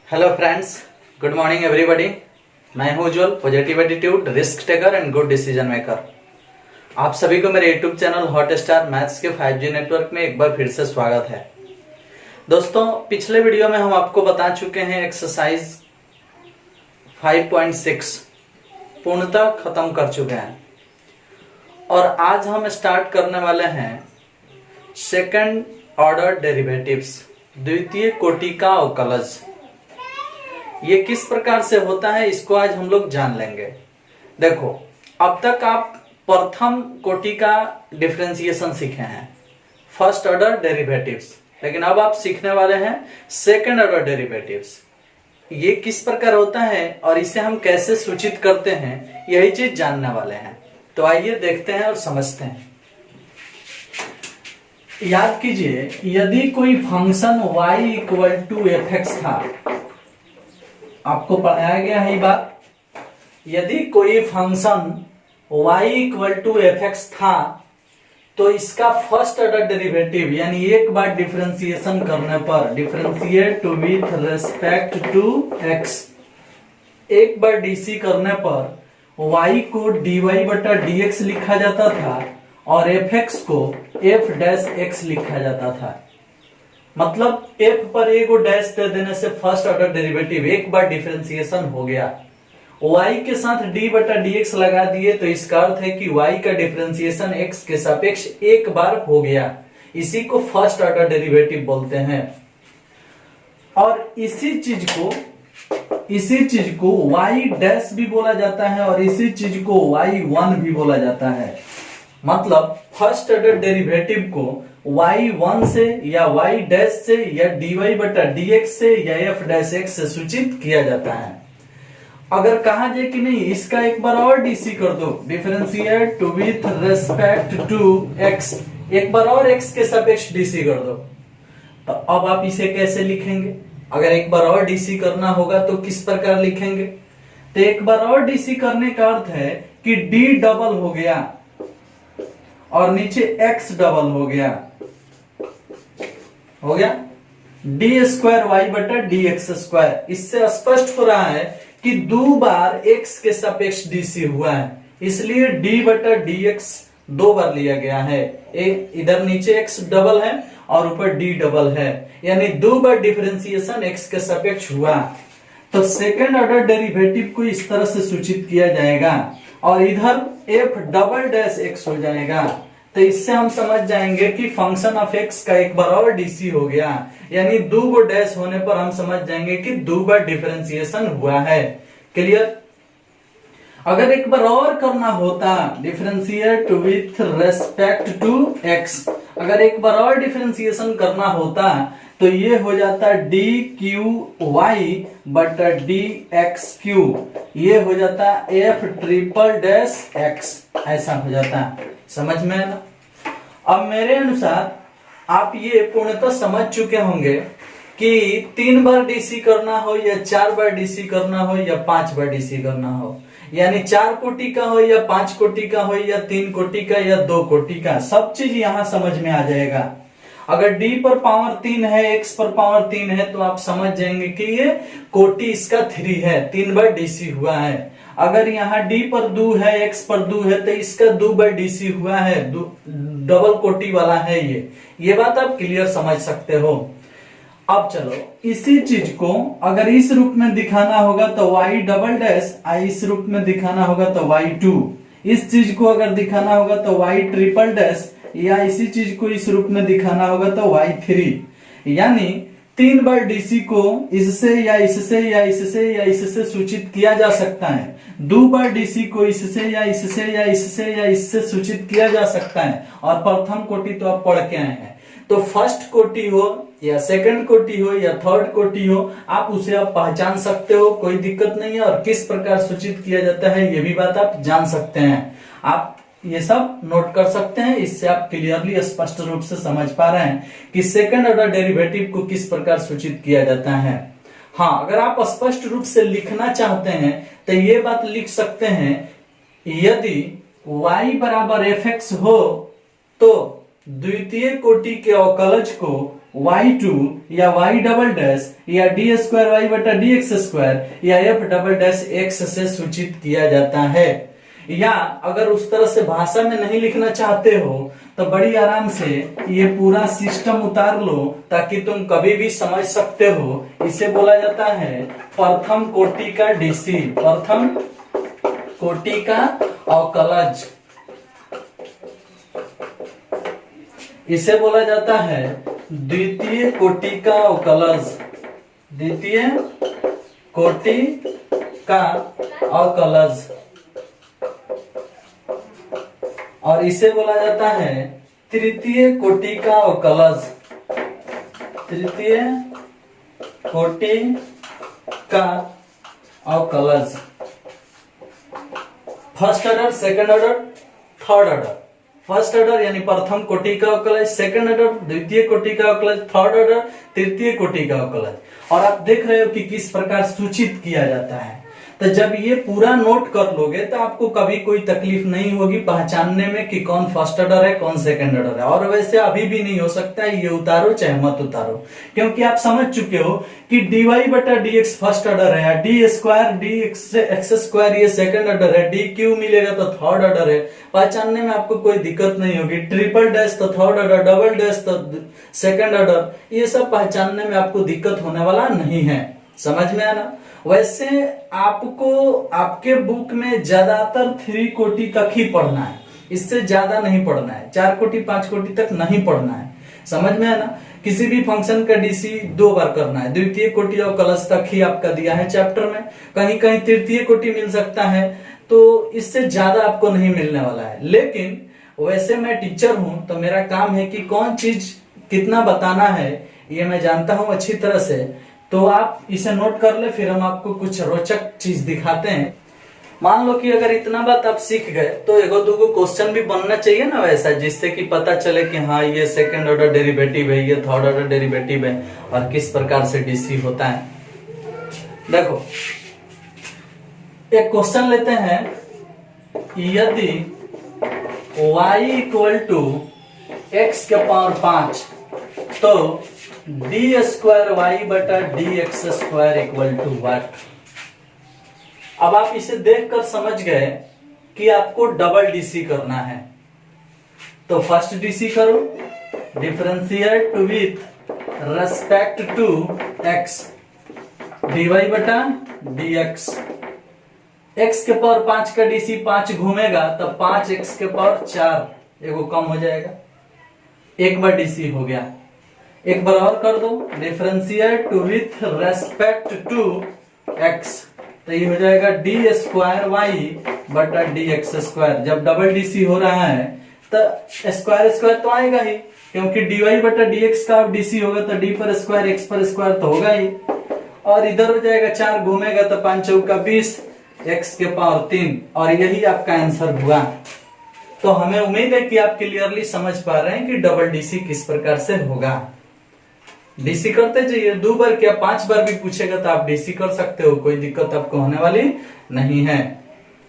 Hello friends, good morning everybody. मैं हूं Ujjwal, positive attitude, risk taker and good decision maker. आप सभी को मेरे YouTube channel Hot Star Maths के 5G नेटवर्क में एक बार फिर से स्वागत है। दोस्तों, पिछले वीडियो में हम आपको बता चुके हैं एक्सरसाइज 5.6 पूर्णतः खत्म कर चुके हैं और आज हम स्टार्ट करने वाले हैं सेकंड ऑर्डर डेरिवेटिव्स, द्वितीय कोटि का अवकलज। ये किस प्रकार से होता है इसको आज हम लोग जान लेंगे। देखो, अब तक आप प्रथम कोटि का डिफरेंशिएशन सीखे हैं, फर्स्ट ऑर्डर डेरिवेटिव्स, लेकिन अब आप सीखने वाले हैं सेकंड ऑर्डर डेरिवेटिव्स। ये किस प्रकार होता है और इसे हम कैसे सूचित करते हैं, यही चीज जानने वाले हैं। तो आइए देखते हैं और समझते हैं। याद कीजिए, यदि कोई function y equal to F X था, आपको पढ़ाया गया है ये बात। यदि कोई function y equal to F X था तो इसका फर्स्ट ऑर्डर डेरिवेटिव यानी एक बार डिफरेंशिएशन करने पर, differentiate with respect to x, एक बार डीसी करने पर y को dy बटा dx लिखा जाता था और एफ एक्स को एफ डैश एक्स लिखा जाता था। मतलब f पर ए को डैश दे देने से फर्स्ट ऑर्डर डेरिवेटिव एक बार डिफरेंशिएशन हो गया। y के साथ d बटा dx लगा दिए तो इसका अर्थ है कि y का डिफरेंशिएशन x के सापेक्ष एक बार हो गया। इसी को फर्स्ट ऑर्डर डेरिवेटिव बोलते हैं। और इसी चीज को y डैश भी बोला जाता है और इसी चीज को y1 भी बोला जाता है। मतलब फर्स्ट ऑर्डर डेरिवेटिव को y1 से या y डैश से या dy बटा dx से या f डैश x से सूचित किया जाता है। अगर कहा जाए कि नहीं, इसका एक बार और डीसी कर दो, differentiate with respect to x, एक बार और x के सापेक्ष डीसी कर दो, तो अब आप इसे कैसे लिखेंगे? अगर एक बार और डीसी करना होगा तो किस प्रकार लिखेंगे? तो एक बार और डीसी करने का अर्थ है कि d डबल हो गया और नीचे x डबल हो गया डी स्क्वायर वाई बटा डी एक्स स्क्वायर। इससे स्पष्ट हो रहा है कि दो बार x के सापेक्ष डीसी हुआ है, इसलिए d बटा डी एक्स दो बार लिया गया है। इधर नीचे x डबल है और ऊपर d डबल है, यानी दो बार डिफरेंशिएशन x के सापेक्ष हुआ। तो सेकंड ऑर्डर डेरिवेटिव को इस तरह से सूचित किया जाएगा और इधर f डबल डैश x हो जाएगा। तो इससे हम समझ जाएंगे कि फंक्शन ऑफ x का एक बार और डीसी हो गया, यानी दो को डैश होने पर हम समझ जाएंगे कि दो बार डिफरेंशिएशन हुआ है। क्लियर? अगर एक बार और करना होता, differentiate with respect to x, अगर एक बार और डिफरेंशिएशन करना होता तो ये हो जाता डी क्यू वाई बटा डी एक्स क्यू, ये हो जाता एफ ट्रिपल डैश एक्स, ऐसा हो जाता। समझ में ना? अब मेरे अनुसार आप ये पूर्णतः समझ चुके होंगे कि 3 बार डीसी करना हो या 4 बार डीसी करना हो या 5 बार डीसी करना हो, यानी 4 कोटि का हो या 5 कोटि का हो या 3 कोटि का या 2 कोटि का, सब चीज यहां समझ में आ जाएगा। अगर d पर पावर 3 है, x पर पावर 3 है तो आप समझ जाएंगे कि ये कोटि इसका 3 है, 3 बार डीसी हुआ है। अगर यहाँ d पर 2 है, x पर 2 है तो इसका 2 बार डीसी हुआ है, डबल कोटि वाला है ये बात आप क्लियर समझ सकते हो। अब चलो, इसी चीज को अगर इस रूप में दिखाना होगा तो y डबल डैश, इस रूप में दिखाना होगा तो y2, इस चीज को अगर दिखाना होगा तो y ट्रिपल डैश, या इसी चीज को इस रूप में दिखाना होगा तो y3। यानी 3 बार डीसी को इससे या इससे या इससे या इससे सूचित किया जा सकता है, 2 बार डीसी को इससे या इससे या इससे या इससे सूचित किया जा सकता है। और प्रथम कोटि तो आप पढ़ के आए हैं, तो फर्स्ट कोटि हो या सेकंड कोटि हो या थर्ड कोटि हो, आप उसे आप पहचान सकते हो, कोई दिक्कत नहीं है। और किस प्रकार सूचित किया जाता है ये भी बात आप जान सकते हैं, आप ये सब नोट कर सकते हैं। इससे आप क्लियरली स्पष्ट रूप से समझ पा रहे हैं कि सेकंड ऑर्डर डेरिवेटिव को किस प्रकार सूचित किया जाता है। हाँ, अगर आप स्पष्ट रूप से लिखना चाहते हैं तो ये बात लिख सकते हैं, यदि y बराबर एफ एक्स हो तो द्वितीय कोटि के अवकलज को y2 या y डबल डैश या डी स्क्वायर वाई बटा डी एक्स स्क्वायर या f डबल डैश x से सूचित किया जाता है। या अगर उस तरह से भाषा में नहीं लिखना चाहते हो तो बड़ी आराम से ये पूरा सिस्टम उतार लो ताकि तुम कभी भी समझ सकते हो। इसे बोला जाता है प्रथम कोटि का डीसी, प्रथम कोटि का अवकलज। इसे बोला जाता है द्वितीय कोटि का अवकलज, द्वितीय कोटि का अवकलज। और इसे बोला जाता है तृतीय कोटि का अवकलज, तृतीय कोटि का अवकलज। First order, second order, third order. First order यानी प्रथम कोटि का अवकलज, सेकंड ऑर्डर द्वितीय कोटि का अवकलज, थर्ड ऑर्डर तृतीय कोटि का अवकलज। और आप देख रहे हो कि किस प्रकार सूचित किया जाता है। तो जब ये पूरा नोट कर लोगे तो आपको कभी कोई तकलीफ नहीं होगी पहचानने में कि कौन फर्स्ट ऑर्डर है कौन सेकंड ऑर्डर है। और वैसे अभी भी नहीं हो सकता है, ये उतारो चाहे मत उतारो, क्योंकि आप समझ चुके हो कि dy बटा dx फर्स्ट ऑर्डर है, D square D X square ये सेकंड ऑर्डर है, डी क्यू मिलेगा तो थर्ड ऑर्डर है। पहचानने में आपको कोई दिक्कत नहीं होगी। ट्रिपल डैश तो थर्ड ऑर्डर, डबल डैश तो सेकंड ऑर्डर, ये सब पहचानने में आपको दिक्कत होने वाला नहीं है। समझ में आना। वैसे आपको आपके बुक में ज्यादातर 3 कोटि तक ही पढ़ना है, इससे ज्यादा नहीं पढ़ना है। 4 कोटि 5 कोटि तक नहीं पढ़ना है। समझ में है ना। किसी भी फंक्शन का डीसी 2 बार करना है। द्वितीय कोटि और कलश तक ही आपका दिया है चैप्टर में, कहीं कहीं तृतीय कोटि मिल सकता है, तो इससे ज्यादा आपको नहीं मिलने वाला है। लेकिन वैसे मैं टीचर हूं तो मेरा काम है कि कौन चीज कितना बताना है ये मैं जानता हूं अच्छी तरह से। तो आप इसे नोट कर ले, फिर हम आपको कुछ रोचक चीज दिखाते हैं। मान लो कि अगर इतना बात आप सीख गए तो एगो दूगो क्वेश्चन भी बनना चाहिए ना वैसा, जिससे कि पता चले कि हाँ ये सेकंड ऑर्डर डेरिवेटिव है, ये थर्ड ऑर्डर डेरिवेटिव है और किस प्रकार से डीसी होता है। देखो एक क्वेश्चन लेते हैं। यदि y इक्वल टू एक्स के पावर 5 तो डी स्क्वायर वाई बटा D X square equal to what. अब आप इसे देखकर समझ गए कि आपको डबल डीसी करना है। तो फर्स्ट डीसी करो, differentiate with respect to X, DY बटा डी एक्स। एक्स के पावर 5 का डीसी 5 घूमेगा तब 5 एक्स के पावर 4 एगो कम हो जाएगा, एक बार डीसी हो गया। एक बार और कर दो, differentiate with respect to X, तो ये हो जाएगा डी स्क्वायर वाई बटा डी एक्स स्क्वायर। जब डबल डीसी हो रहा है तो स्क्वायर स्क्वायर तो आएगा ही, क्योंकि डी वाई बटा डी एक्स का अब डीसी होगा तो डी पर स्क्वायर एक्स पर स्क्वायर तो होगा ही। और इधर हो जाएगा 4 घूमेगा तो 5 चौका 20 एक्स के पावर 3, और यही आपका आंसर हुआ। तो हमें उम्मीद है कि आप क्लियरली समझ पा रहे हैं कि डबल डीसी किस प्रकार से होगा। डीसी करते जाइए, 2 बार क्या 5 बार भी पूछेगा तो आप डीसी कर सकते हो, कोई दिक्कत आपको होने वाली नहीं है।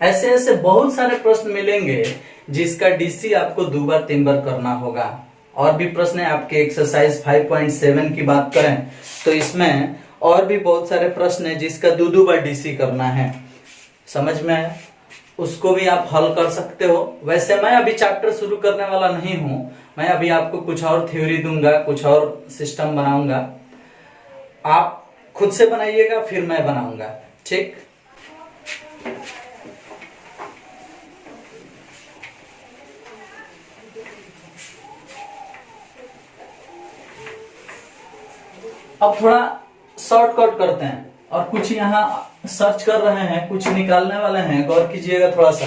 ऐसे ऐसे बहुत सारे प्रश्न मिलेंगे जिसका डीसी आपको 2 बार 3 बार करना होगा। और भी प्रश्न है आपके एक्सरसाइज 5.7 की बात करें तो इसमें और भी बहुत सारे प्रश्न है जिसका 2 बार डीसी करना है। समझ में आया, उसको भी आप हल कर सकते हो। वैसे मैं अभी चैप्टर शुरू करने वाला नहीं हूं, मैं अभी आपको कुछ और थ्योरी दूंगा, कुछ और सिस्टम बनाऊंगा। आप खुद से बनाइएगा फिर मैं बनाऊंगा, ठीक। अब थोड़ा शॉर्टकट करते हैं और कुछ यहाँ सर्च कर रहे हैं, कुछ निकालने वाले हैं, गौर कीजिएगा थोड़ा सा।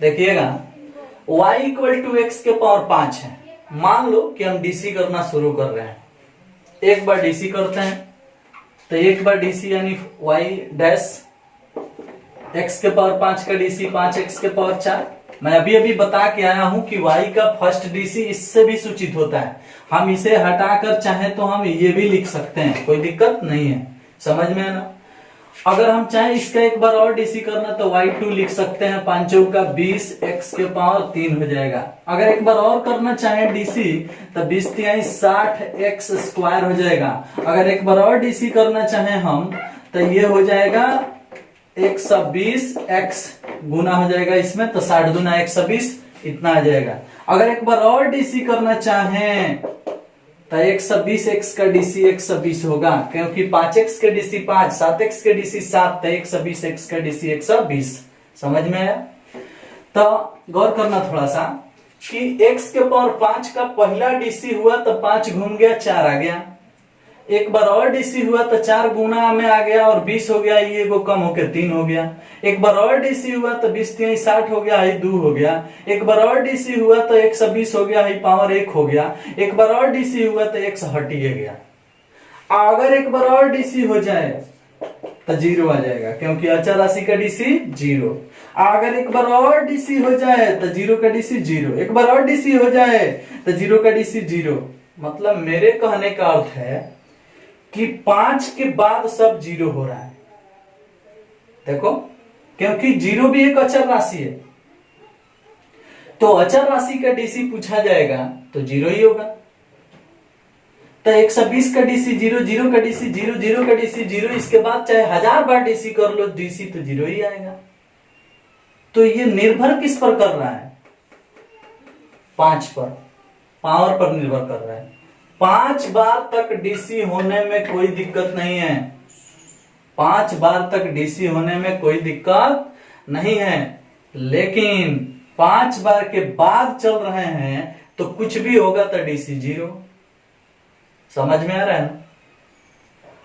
देखिएगा y इक्वल टू एक्स के पावर 5 है। मान लो कि हम डीसी करना शुरू कर रहे हैं, एक बार डीसी करते हैं तो एक बार डीसी यानी y डैश x के पावर 5 का डीसी 5 x के पावर 4। मैं अभी अभी बता के आया हूं कि y का फर्स्ट डीसी इससे भी सूचित होता है। हम इसे हटाकर चाहे तो हम ये भी लिख सकते हैं, कोई दिक्कत नहीं है। समझ में आना। अगर हम चाहें इसका एक बार और डीसी करना तो y2 लिख सकते हैं, 5 चौका 20 x के पावर 3 हो जाएगा। अगर एक बार और करना चाहें डीसी तो 20 तिहाई 60 x स्क्वायर हो जाएगा। अगर एक बार और डीसी करना चाहें हम तो ये हो जाएगा 120 x गुना हो जाएगा इसमें, तो 60 गुना 120 इतना आ जाएगा। अगर एक बार और डीसी करना चाहें तो 120 x का डीसी 120 होगा, क्योंकि 5x के डीसी 5, 7x के डीसी 7, तो 120 x का डीसी 120। समझ में आया? तो गौर करना थोड़ा सा कि x के पावर 5 का पहला डीसी हुआ तो 5 घूम गया 4 आ गया, एक बार और डीसी हुआ तो 4 गुना में आ गया और 20 हो गया, ये को कम होकर 3 हो गया। एक बार और डीसी हुआ तो 20 तिहाई 60 हो गया, 2 हो गया। एक बार और डीसी हुआ तो 120 हो गया, पावर 1 हो गया। एक बार और डीसी हुआ तो 1 हटिए गया। अगर एक बार और डीसी हो जाए तो 0 आ जाएगा, क्योंकि अचर राशि का डीसी 0। अगर एक बार और डीसी हो जाए तो 0 का डीसी 0, एक बार और डीसी हो जाए तो 0 का डीसी 0। मतलब मेरे कहने का अर्थ है कि 5 के बाद सब 0 हो रहा है। देखो, क्योंकि 0 भी एक अचर राशि है, तो अचर राशि का डीसी पूछा जाएगा तो 0 ही होगा। तो 120 का डीसी 0, 0 का डीसी 0, 0 का डीसी 0, इसके बाद चाहे 1000 बार डीसी कर लो डीसी तो 0 ही आएगा। तो ये निर्भर किस पर कर रहा है? 5 पर, पावर पर निर्भर कर रहा है। 5 बार तक डीसी होने में कोई दिक्कत नहीं है, 5 बार तक डीसी होने में कोई दिक्कत नहीं है। लेकिन 5 बार के बाद चल रहे हैं तो कुछ भी होगा तो डीसी 0। समझ में आ रहा है ना?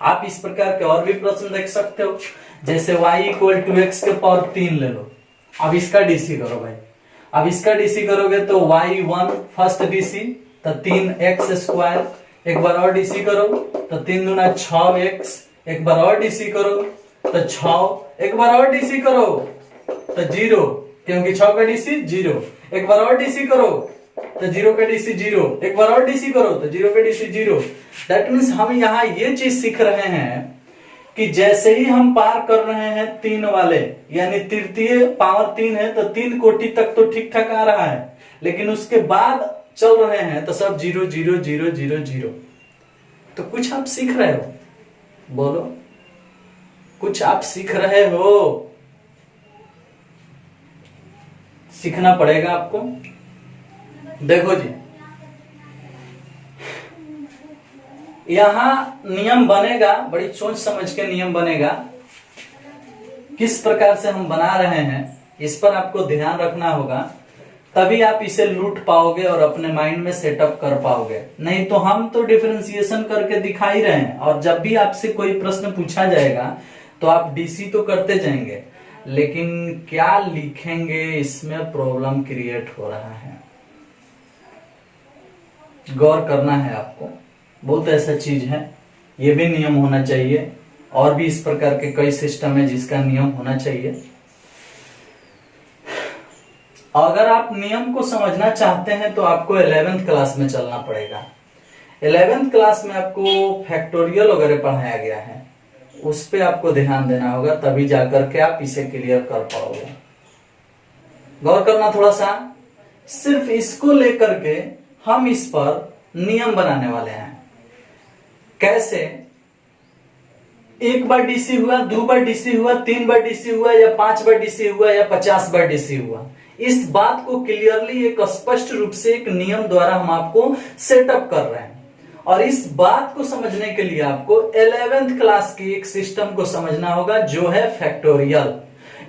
आप इस प्रकार के और भी प्रश्न देख सकते हो, जैसे y इक्वल टू एक्स के पावर 3 ले लो। अब इसका डीसी करो भाई। अब इसका डीसी करोगे तो y1 फर्स्ट डीसी तो 3x स्क्वायर, एक बार और डीसी करो तो 3 दूना 6x, एक बार और डीसी करो तो 6, एक बार और डीसी करो तो 0, क्योंकि 6 का डीसी 0। एक बार और डीसी करो तो 0 का डीसी 0, एक बार और डीसी करो तो 0 का डीसी 0। दैट मीन्स हम यहाँ ये चीज सीख रहे हैं कि जैसे ही हम पार कर रहे हैं 3 वाले, यानी तृतीय पावर 3 है तो 3 कोटि तक तो ठीक ठाक आ रहा है, लेकिन उसके बाद चल रहे हैं तो सब 0 0 0 0 0। तो कुछ आप सीख रहे हो, बोलो कुछ आप सीख रहे हो? सीखना पड़ेगा आपको। देखो जी, यहां नियम बनेगा, बड़ी सोच समझ के नियम बनेगा। किस प्रकार से हम बना रहे हैं इस पर आपको ध्यान रखना होगा, तभी आप इसे लूट पाओगे और अपने माइंड में सेटअप कर पाओगे। नहीं तो हम तो डिफरेंशिएशन करके दिखा ही रहे हैं, और जब भी आपसे कोई प्रश्न पूछा जाएगा तो आप डीसी तो करते जाएंगे, लेकिन क्या लिखेंगे इसमें प्रॉब्लम क्रिएट हो रहा है। गौर करना है आपको, बहुत ऐसा चीज है, ये भी नियम होना चाहिए। और भी इस प्रकार के कई सिस्टम है जिसका नियम होना चाहिए। अगर आप नियम को समझना चाहते हैं तो आपको 11th क्लास में चलना पड़ेगा। 11th क्लास में आपको फैक्टोरियल वगैरह पढ़ाया गया है, उस पे आपको ध्यान देना होगा, तभी जाकर के आप इसे क्लियर कर पाओगे। गौर करना थोड़ा सा, सिर्फ इसको लेकर के हम इस पर नियम बनाने वाले हैं। कैसे? 1 बार डीसी हुआ, 2 बार डीसी हुआ, 3 बार डीसी हुआ, या 5 बार डीसी हुआ, या 50 बार डीसी हुआ। इस बात को क्लियरली एक स्पष्ट रूप से एक नियम द्वारा हम आपको सेटअप कर रहे हैं। और इस बात को समझने के लिए आपको 11th क्लास की एक सिस्टम को समझना होगा, जो है फैक्टोरियल।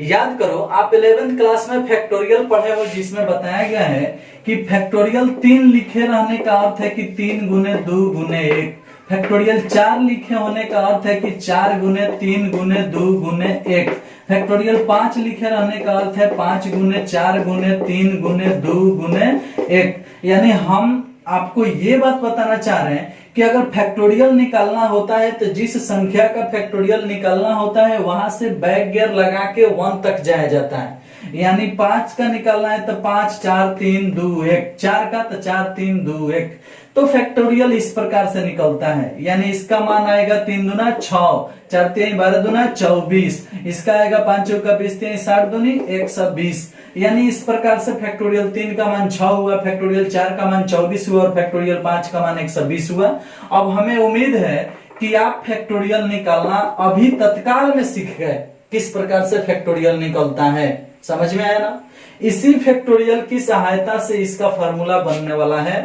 याद करो, आप 11th क्लास में फैक्टोरियल पढ़े हो, जिसमें बताया गया है कि फैक्टोरियल 3 लिखे रहने का अर्थ है कि 3 गुने 2 गुने 1। फैक्टोरियल 4 लिखे होने का अर्थ है कि 4 गुने 3 गुने 2 गुने 1। फैक्टोरियल 5 लिखे रहने का अर्थ है 5 गुने 4 गुने 3 गुने 2 गुने 1। यानी हम आपको ये बात बताना चाह रहे हैं कि अगर फैक्टोरियल निकालना होता है तो जिस संख्या का फैक्टोरियल निकालना होता है वहां से बैक गियर लगा के 1 तक जाया जाता है। यानी 5 का निकालना है तो 5 4 3 2 1, 4 का तो 4 3 2 1। तो फैक्टोरियल इस प्रकार से निकलता है, यानी इसका मान आएगा 3 दूना 6, 4 3 12 दूना 24, इसका आएगा 5 चौका 20 3 60 दूनी 120। यानी इस प्रकार से फैक्टोरियल 3 का मान 6 हुआ, फैक्टोरियल 4 का मान 24 हुआ और फैक्टोरियल 5 का मान 120 हुआ। अब हमें उम्मीद है कि आप फैक्टोरियल निकालना अभी तत्काल में सीख गए, किस प्रकार से फैक्टोरियल निकलता है। समझ में आया ना? इसी फैक्टोरियल की सहायता से इसका फॉर्मूला बनने वाला है।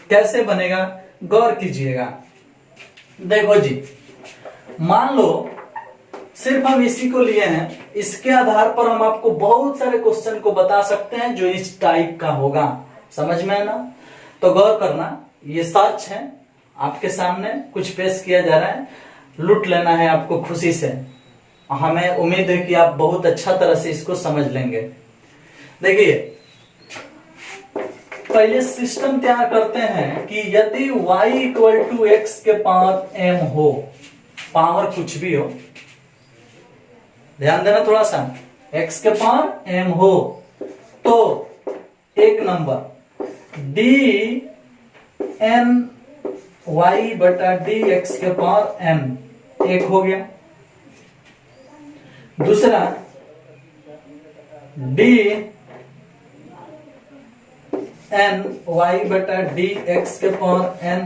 कैसे बनेगा गौर कीजिएगा। देखो जी, मान लो सिर्फ हम इसी को लिए हैं, इसके आधार पर हम आपको बहुत सारे क्वेश्चन को बता सकते हैं जो इस टाइप का होगा। समझ में है ना? तो गौर करना, ये सर्च है आपके सामने, कुछ पेश किया जा रहा है, लूट लेना है आपको खुशी से। हमें उम्मीद है कि आप बहुत अच्छा तरह से इसको समझ लेंगे। देखिए, पहले सिस्टम तैयार करते हैं कि यदि y इक्वल टू एक्स के पावर m हो, पावर कुछ भी हो, ध्यान देना थोड़ा सा, x के पावर m हो, तो एक नंबर डी एन वाई बटा डी एक्स के पावर m एक हो गया। दूसरा डी एन वाई बटा डी एक्स के पावर n,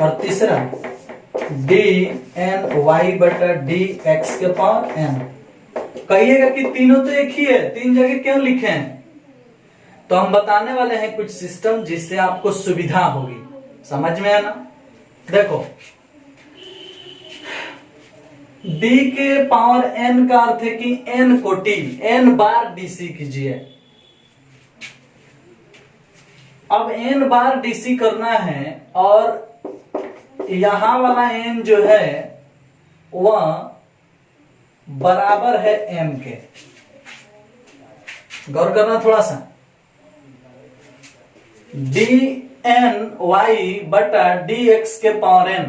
और तीसरा डी एन वाई बटा डी एक्स के पावर n। कहिएगा कि तीनों तो एक ही है, 3 जगह क्यों लिखे हैं? तो हम बताने वाले हैं कुछ सिस्टम जिससे आपको सुविधा होगी। समझ में है ना? देखो, d के पावर n का अर्थ है कि n कोटि, n बार डीसी कीजिए। अब n बार डीसी करना है और यहां वाला n जो है वह बराबर है m के। गौर करना थोड़ा सा, डी एन वाई बटा डी एक्स के पावर n,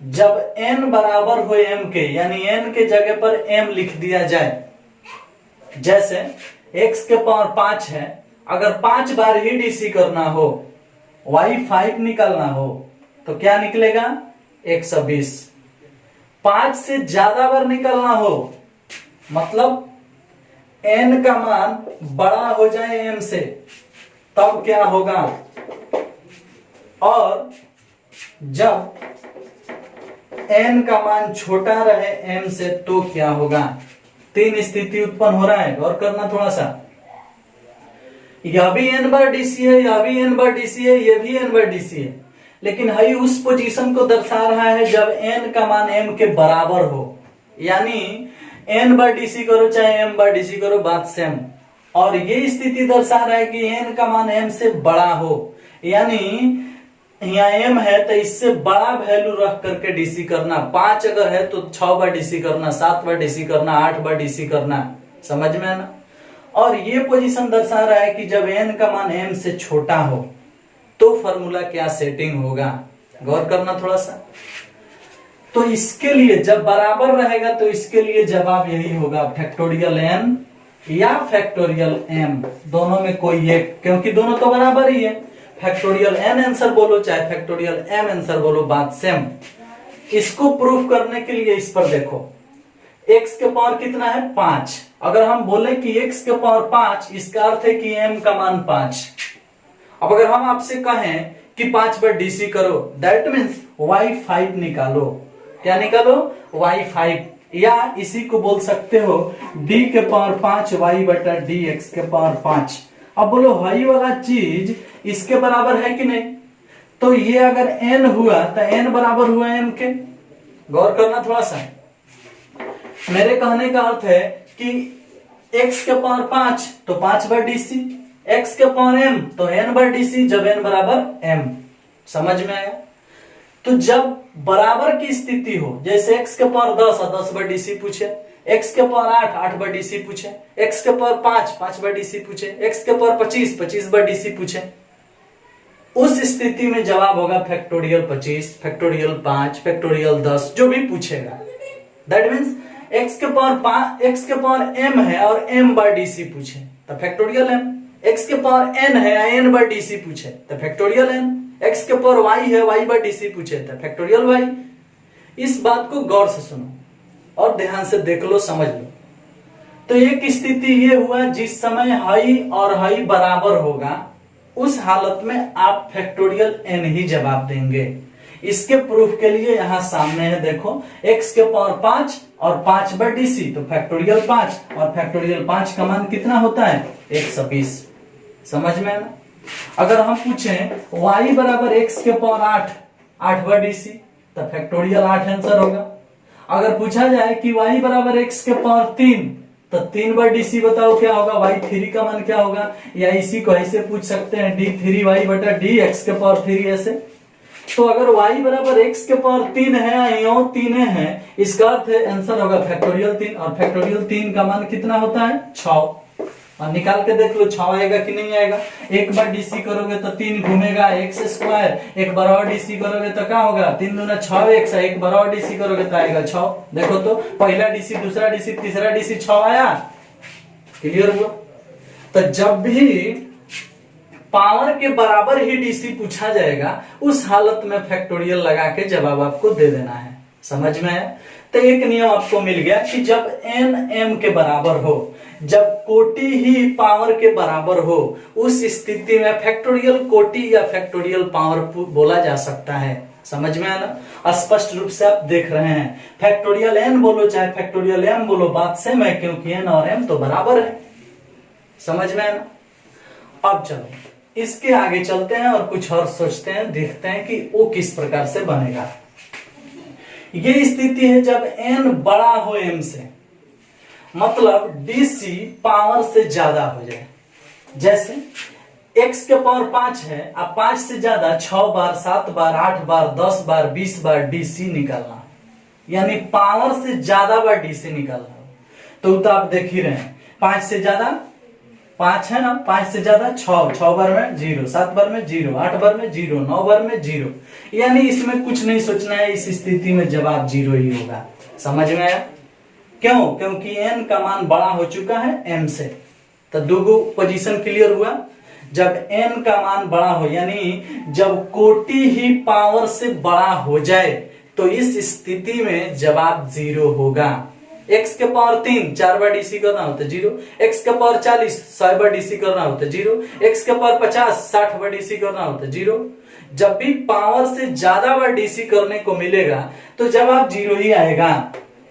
जब n बराबर हो m के, यानी n के जगह पर m लिख दिया जाए। जैसे x के पावर 5 है, अगर 5 बार ही डीसी करना हो, y5 निकालना हो, तो क्या निकलेगा 120। 5 से ज्यादा बार निकालना हो, मतलब n का मान बड़ा हो जाए m से, तब क्या होगा, और जब n का मान छोटा रहे m से तो क्या होगा। 3 स्थिति उत्पन्न हो रहा है, गौर करना थोड़ा सा। यह भी n बार डीसी है, यह भी n बार डीसी है, यह भी n बार डीसी है, लेकिन हई उस पोजीशन को दर्शा रहा है जब n का मान m के बराबर हो। यानी n बार डीसी करो चाहे m बार डीसी करो, बात सेम। और ये स्थिति दर्शा रहा है कि n का मान m से बड़ा हो, यानी यहाँ m है तो इससे बड़ा वैल्यू रख करके डीसी करना। 5 अगर है तो 6 बार डीसी करना, 7 बार डीसी करना, 8 बार डीसी करना। समझ में है ना? और ये पोजीशन दर्शा रहा है कि जब n का मान m से छोटा हो तो फॉर्मूला क्या सेटिंग होगा। गौर करना थोड़ा सा। तो इसके लिए जब बराबर रहेगा तो इसके लिए जवाब यही होगा, फैक्टोरियल n या फैक्टोरियल m, दोनों में कोई एक, क्योंकि दोनों तो बराबर ही है। फैक्टोरियल n आंसर बोलो चाहे फैक्टोरियल m आंसर बोलो, बात सेम। इसको प्रूफ करने के लिए इस पर देखो, x के पावर कितना है 5। अगर हम बोले कि x के पावर 5, इसका अर्थ है कि m का मान 5। अब अगर हम आपसे कहें कि 5 बार डीसी करो, दैट मीन्स y5 निकालो। क्या निकालो? y5, या इसी को बोल सकते हो d के पावर 5 y बटा डी एक्स के पावर 5। अब बोलो हई वाला चीज इसके बराबर है कि नहीं? तो ये अगर n हुआ तो n बराबर हुआ m के। गौर करना थोड़ा सा। मेरे कहने का अर्थ है कि x के पावर 5 तो 5 बार डीसी, x के पावर m तो n बार डीसी, जब n बराबर m। समझ में आया? तो जब बराबर की स्थिति हो, जैसे x के पावर 10 और 10 बार डीसी पूछे, x के पावर 8 8 बार डीसी पूछे, x के पावर 5 5 बार डीसी पूछे, x के पावर 25 25 बार डीसी पूछे, उस स्थिति में जवाब होगा फैक्टोरियल 25, फैक्टोरियल 5, फैक्टोरियल 10, जो भी पूछेगा। दैट मीन्स x के पावर m है और m बार डीसी पूछे तो फैक्टोरियल m, x के पावर n है या n बार डीसी पूछे तो फैक्टोरियल n, x के पावर y है y बार डीसी पूछे तो फैक्टोरियल y। इस बात को गौर से सुनो और ध्यान से देख लो, समझ लो। तो एक स्थिति ये हुआ जिस समय हाई और हाई बराबर होगा, उस हालत में आप फैक्टोरियल n ही जवाब देंगे। इसके प्रूफ के लिए यहां सामने है, देखो x के पावर 5 और 5/dc, तो फैक्टोरियल 5 और फैक्टोरियल 5 का मान कितना होता है 120। समझ में ना। अगर हम पूछें y बराबर x के पावर 8/dc, तो फैक्टोरियल 8 आंसर होगा। अगर पूछा जाए कि y बराबर x के पावर 3, तो 3/dc बताओ क्या होगा, y3 का मान क्या होगा, या इसी को ऐसे पूछ सकते हैं d3y बटा dx के पावर 3 ऐसे। तो अगर y बराबर x के पावर 3 है, यो 3 है, इसका अर्थ है आंसर होगा फैक्टोरियल 3, और फैक्टोरियल 3 का मान कितना होता है 6। और निकाल के देख लो 6 आएगा कि नहीं आएगा। एक बार डीसी करोगे तो 3 घूमेगा x², एक बार और डीसी करोगे तो क्या होगा 3 दूना 6x, एक बार और डीसी करोगे तो आएगा 6। देखो तो पहला डीसी, दूसरा डीसी, तीसरा डीसी 6 आया। क्लियर हुआ। तो जब भी पावर के बराबर ही डीसी पूछा जाएगा, उस हालत में फैक्टोरियल लगा के जवाब आपको दे देना है। समझ में है। तो एक नियम आपको मिल गया कि जब n m के बराबर हो, जब कोटि ही पावर के बराबर हो, उस स्थिति में फैक्टोरियल कोटि या फैक्टोरियल पावर बोला जा सकता है। समझ में आया ना। स्पष्ट रूप से आप देख रहे हैं, फैक्टोरियल n बोलो चाहे फैक्टोरियल m बोलो, बात सेम है, क्योंकि n और m तो बराबर है। समझ में आया ना। अब चलो इसके आगे चलते हैं और कुछ और सोचते हैं, देखते हैं कि वो किस प्रकार से बनेगा। ये स्थिति है जब n बड़ा हो m से, मतलब dc पावर से ज्यादा हो जाए। जैसे x के पावर 5 है, अब 5 से ज्यादा 6 बार, 7 बार, 8 बार, 10 बार, 20 बार dc निकालना, यानी पावर से ज्यादा बार dc निकालना। तो आप देख ही रहे हैं, 5 से ज्यादा 5 है ना, 5 से ज्यादा 6, 6 बार में 0, 7 बार में 0, 8 बार में 0, 9 बार में 0, यानी इसमें कुछ नहीं सोचना है। इस स्थिति में जवाब 0 ही होगा। समझ में आया। क्यों? क्योंकि n का मान बड़ा हो चुका है m से। तो दो पोजीशन क्लियर हुआ। जब n का मान बड़ा हो, यानी जब कोटि ही पावर से बड़ा हो जाए, तो इस स्थिति में जवाब 0 होगा। x के पावर 3 4 बार डीसी करना हो तो 0, x के पावर 40 100 बार डीसी करना हो तो 0, x के पावर 50 60 बार डीसी करना हो तो 0। जब भी पावर से ज्यादा बार डीसी करने को मिलेगा तो जवाब 0 ही आएगा।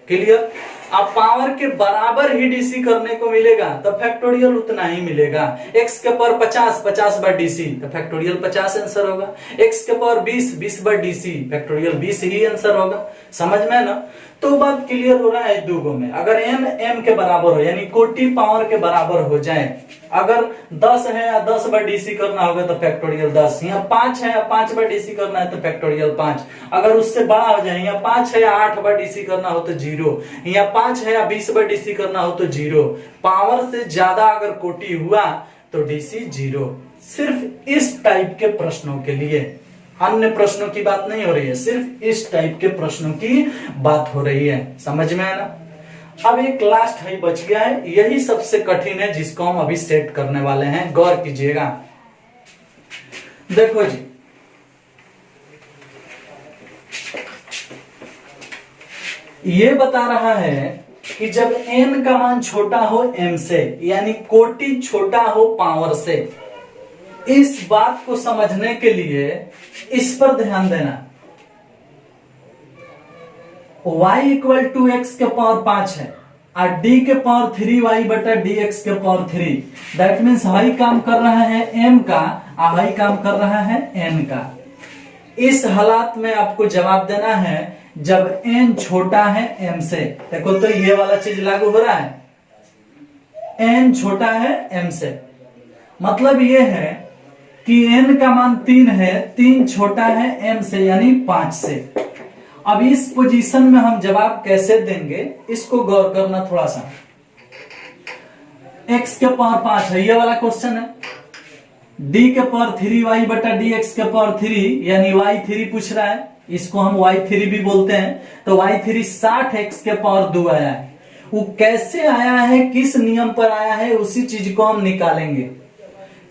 क्लियर। अब पावर के बराबर ही डीसी करने को मिलेगा तो फैक्टोरियल उतना ही मिलेगा। x के पावर 50 बार डीसी तो फैक्टोरियल 50 आंसर होगा। x के पावर 20 बार डीसी फैक्टोरियल 20 ही आंसर होगा। समझ में ना। तो बात क्लियर हो रहा है दो में। अगर n m के बराबर हो, यानी कोटि पावर के बराबर हो जाए, अगर 10 है या 10 बार डीसी करना होगा तो फैक्टोरियल 10, यहाँ 5 है या 5 बार डीसी करना है तो फैक्टोरियल 5। अगर उससे बड़ा हो जाए, यहाँ 5 है या 8 बार डीसी करना हो तो 0, यहाँ 5 है या 20 बार डीसी करना हो तो 0। पावर से ज्यादा अगर कोटि हुआ तो डीसी 0। सिर्फ इस टाइप के प्रश्नों के लिए, अन्य प्रश्नों की बात नहीं हो रही है, सिर्फ इस टाइप के प्रश्नों की बात हो रही है। समझ में आया ना। अब एक लास्ट है बच गया है, यही सबसे कठिन है जिसको हम अभी सेट करने वाले हैं। गौर कीजिएगा। देखो जी, ये बता रहा है कि जब n का मान छोटा हो m से, यानी कोटि छोटा हो पावर से, इस बात को समझने के लिए इस पर ध्यान देना। y इक्वल टू x के पावर 5 है और d के पावर 3y बटा dx के पावर 3। दैट मीन्स y काम कर रहा है m का और y काम कर रहा है n का। इस हालात में आपको जवाब देना है जब n छोटा है m से। देखो तो ये वाला चीज लागू हो रहा है, n छोटा है m से, मतलब ये है कि n का मान 3 है, 3 छोटा है m से यानी 5 से। अब इस पोजीशन में हम जवाब कैसे देंगे इसको गौर करना थोड़ा सा। x के पावर 5 है, ये वाला क्वेश्चन है। d के पावर 3y बटा dx के पावर 3 यानी y3 पूछ रहा है, इसको हम y3 भी बोलते हैं। तो y3 60x के पावर 2 आया है। वो कैसे आया है, किस नियम पर आया है, उसी चीज को हम निकालेंगे।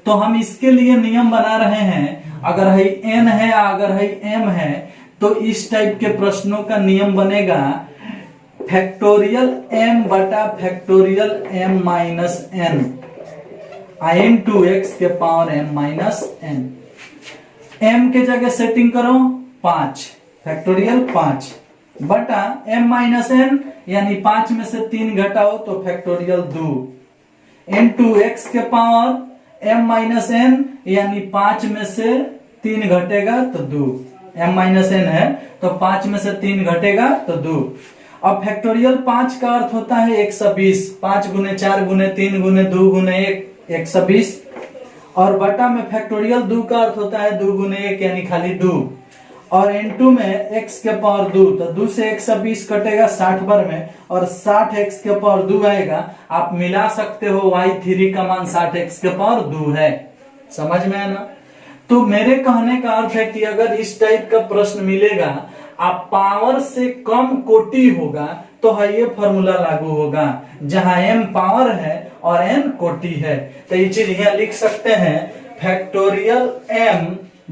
तो हम इसके लिए नियम बना रहे हैं। अगर है n है, अगर है m है, तो इस टाइप के प्रश्नों का नियम बनेगा फैक्टोरियल m बटा factorial m minus n into x के power m minus n। m के जगह सेटिंग करो 5 फैक्टोरियल 5 बटा m माइनस n यानी 5 में से 3 घटाओ तो फैक्टोरियल 2 इंटू एक्स के पावर m माइनस n यानी 5 में से 3 घटेगा तो 2, m माइनस n है तो 5 में से 3 घटेगा तो 2। अब फैक्टोरियल 5 का अर्थ होता है 120, 5 गुने 4 गुने 3 गुने 2 गुने 1 120, और बटा में फैक्टोरियल 2 का अर्थ होता है 2 गुने 1 यानी खाली 2, और इनटू में x के पावर 2, तो 2 से 120 कटेगा 60 बार में, और 60 x के पावर 2 आएगा। आप मिला सकते हो y3 का मान 60 x के पावर 2 है। समझ में है ना? तो मेरे कहने का अर्थ है कि अगर इस टाइप का प्रश्न मिलेगा, आप पावर से कम कोटि होगा तो है ये फॉर्मूला लागू होगा, जहां m पावर है और n कोटि है। तो ये चीज यहाँ लिख सकते हैं, फैक्टोरियल m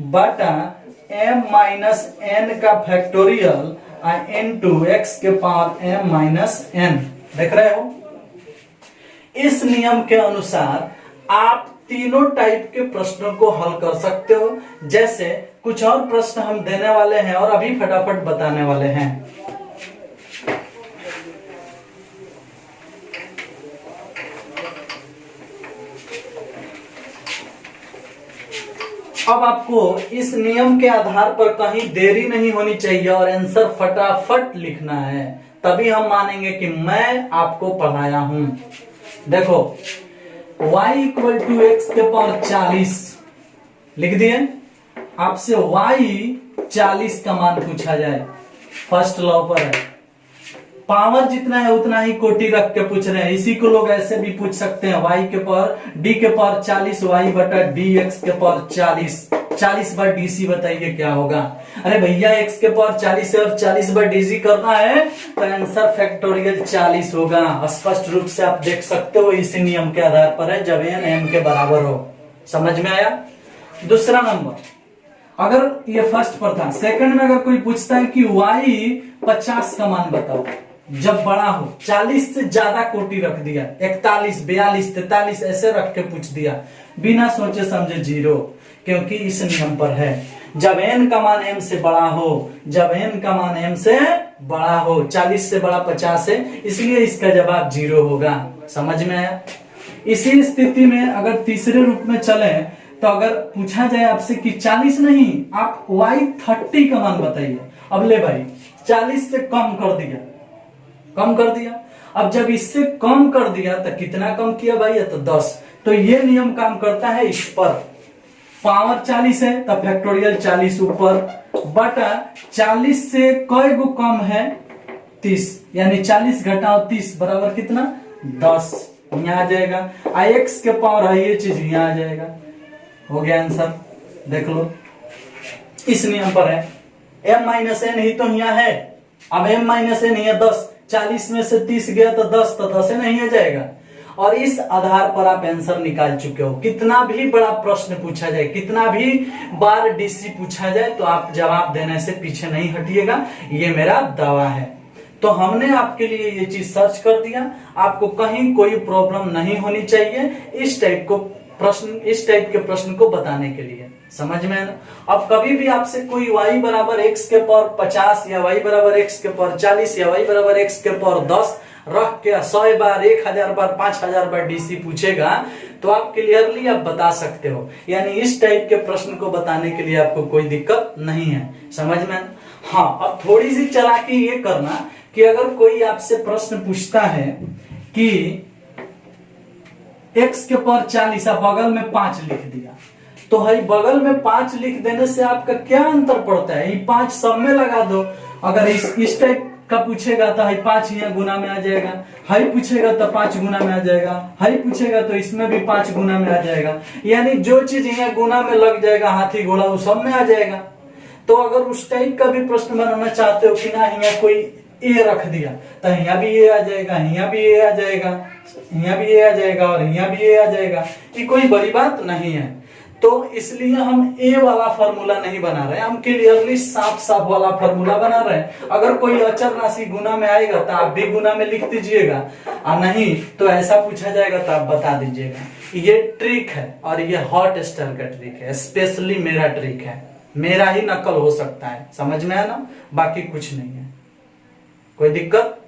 बटा m माइनस n का फैक्टोरियल इनटू x के पावर m माइनस n। देख रहे हो? इस नियम के अनुसार आप तीनों टाइप के प्रश्नों को हल कर सकते हो। जैसे कुछ और प्रश्न हम देने वाले हैं और अभी फटाफट बताने वाले हैं। अब आपको इस नियम के आधार पर कहीं देरी नहीं होनी चाहिए और आंसर फटाफट लिखना है, तभी हम मानेंगे कि मैं आपको पढ़ाया हूं। देखो y इक्वल टू एक्स के पावर 40 लिख दिए। आपसे y 40 का मान पूछा जाए, फर्स्ट लॉ पर है, पावर जितना है उतना ही कोटि रख के पूछ रहे हैं। इसी को लोग ऐसे भी पूछ सकते हैं, y के पावर d के पावर 40 y बटा dx के पावर 40 बार dc बताइए क्या होगा। अरे भैया x के पावर 40 है और 40 बार dc करना है तो आंसर फैक्टोरियल 40 होगा। स्पष्ट रूप से आप देख सकते हो, इसी नियम के आधार पर है, जब n m के बराबर हो। समझ में आया? दूसरा नंबर, अगर ये फर्स्ट पर था, सेकंड में अगर कोई पूछता है कि y 50 का मान बताओ जब बड़ा हो, 40 से ज्यादा कोटि रख दिया, 41 42 43 ऐसे रख के पूछ दिया, बिना सोचे समझे 0, क्योंकि इस नियम पर है जब n का मान m से बड़ा हो, जब n का मान m से बड़ा हो, 40 से बड़ा 50 है, इसलिए इसका जवाब 0 होगा। समझ में आया? इसी स्थिति में अगर तीसरे रूप में चले तो अगर पूछा जाए आपसे कि 40 नहीं, आप y 30 का मान बताइए। अब ले भाई 40 से कम कर दिया। अब जब इससे कम कर दिया तो कितना कम किया भाई? तो 10। तो ये नियम काम करता है इस पर, पावर 40 है तो फैक्टोरियल 40 ऊपर बटा 40 से कई गो कम है 30, यानी 40 घटाओ 30 बराबर कितना? 10। यहाँ आ जाएगा x के पावर है, ये चीज यहाँ आ जाएगा। हो गया आंसर, देख लो इस नियम पर है। m माइनस n ही तो यहाँ है, अब m माइनस n ही है 10, 40 में से 30 गया तो 10, तो 10 नहीं आ जाएगा। और इस आधार पर आप आंसर निकाल चुके हो। कितना भी बड़ा प्रश्न पूछा जाए, कितना भी बार डीसी पूछा जाए, तो आप जवाब देने से पीछे नहीं हटिएगा, ये मेरा दावा है। तो हमने आपके लिए ये चीज सर्च कर दिया, आपको कहीं कोई प्रॉब्लम नहीं होनी चाहिए इस टाइप के प्रश्न को बताने के लिए। समझ में है ना? अब कभी भी आपसे कोई y बराबर x के पावर 50 या y बराबर x के पावर 40 या y बराबर x के पावर 10 रख के 100 बार 1000 बार 5000 बार डीसी पूछेगा तो आप क्लियरली आप बता सकते हो। यानी इस टाइप के प्रश्न को बताने के लिए आपको कोई दिक्कत नहीं है। समझ में? हाँ, अब थोड़ी सी चालाकी ये करना कि अगर कोई आपसे प्रश्न पूछता है कि x के पावर 40 आप बगल में 5 लिख दिया, तो है बगल में 5 लिख देने से आपका क्या अंतर पड़ता है? ये 5 सब में लगा दो। अगर इस टाइप का पूछेगा तो है 5 यहाँ गुना में आ जाएगा, है पूछेगा तो 5 गुना में आ जाएगा, है पूछेगा तो इसमें भी 5 गुना में आ जाएगा। यानी जो चीज यहाँ गुना में लग जाएगा, हाथी घोड़ा, वो सब में आ जाएगा। तो अगर उस टाइप का भी प्रश्न बनाना चाहते हो कि ना यहाँ कोई ए रख दिया तो यहाँ भी ए आ जाएगा, यहाँ भी ए आ जाएगा, यहाँ भी ए आ जाएगा और यहाँ भी ए आ जाएगा, ये कोई बड़ी बात नहीं है। तो इसलिए हम ए वाला फॉर्मूला नहीं बना रहे हैं, हम क्लियरली साफ साफ वाला फॉर्मूला बना रहे हैं। अगर कोई अचर राशि गुना में आएगा तो आप भी गुना में लिख दीजिएगा, और नहीं तो ऐसा पूछा जाएगा तो आप बता दीजिएगा। ये ट्रिक है और ये हॉट स्टार का ट्रिक है, स्पेशली मेरा ट्रिक है, मेरा ही नकल हो सकता है, समझ में आया ना, बाकी कुछ नहीं है। कोई दिक्कत?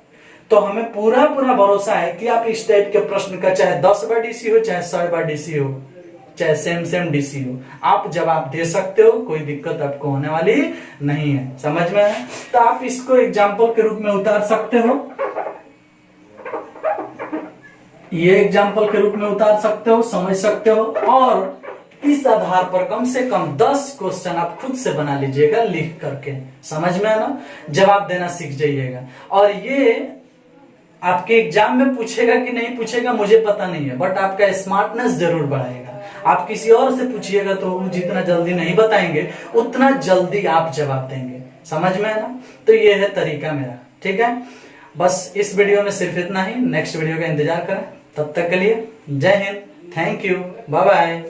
तो हमें पूरा पूरा भरोसा है कि आप इस टाइप के प्रश्न का चाहे 10 बार डीसी हो, चाहे 100 बार डीसी हो, चाहे सेम डीसी हो, आप जवाब दे सकते हो, कोई दिक्कत आपको होने वाली नहीं है। समझ में है? तो आप इसको एग्जाम्पल के रूप में उतार सकते हो, ये एग्जाम्पल के रूप में उतार सकते हो, समझ सकते हो, और इस आधार पर कम से कम 10 क्वेश्चन आप खुद से बना लीजिएगा लिख करके। समझ में है ना? जवाब देना सीख जाइएगा। और ये आपके एग्जाम में पूछेगा कि नहीं पूछेगा मुझे पता नहीं है, बट आपका स्मार्टनेस जरूर बढ़ाएगा। आप किसी और से पूछिएगा तो वो जितना जल्दी नहीं बताएंगे उतना जल्दी आप जवाब देंगे। समझ में है ना? तो ये है तरीका मेरा, ठीक है। बस इस वीडियो में सिर्फ इतना ही, नेक्स्ट वीडियो का इंतजार करें। तब तक के लिए जय हिंद, थैंक यू, बाय बाय।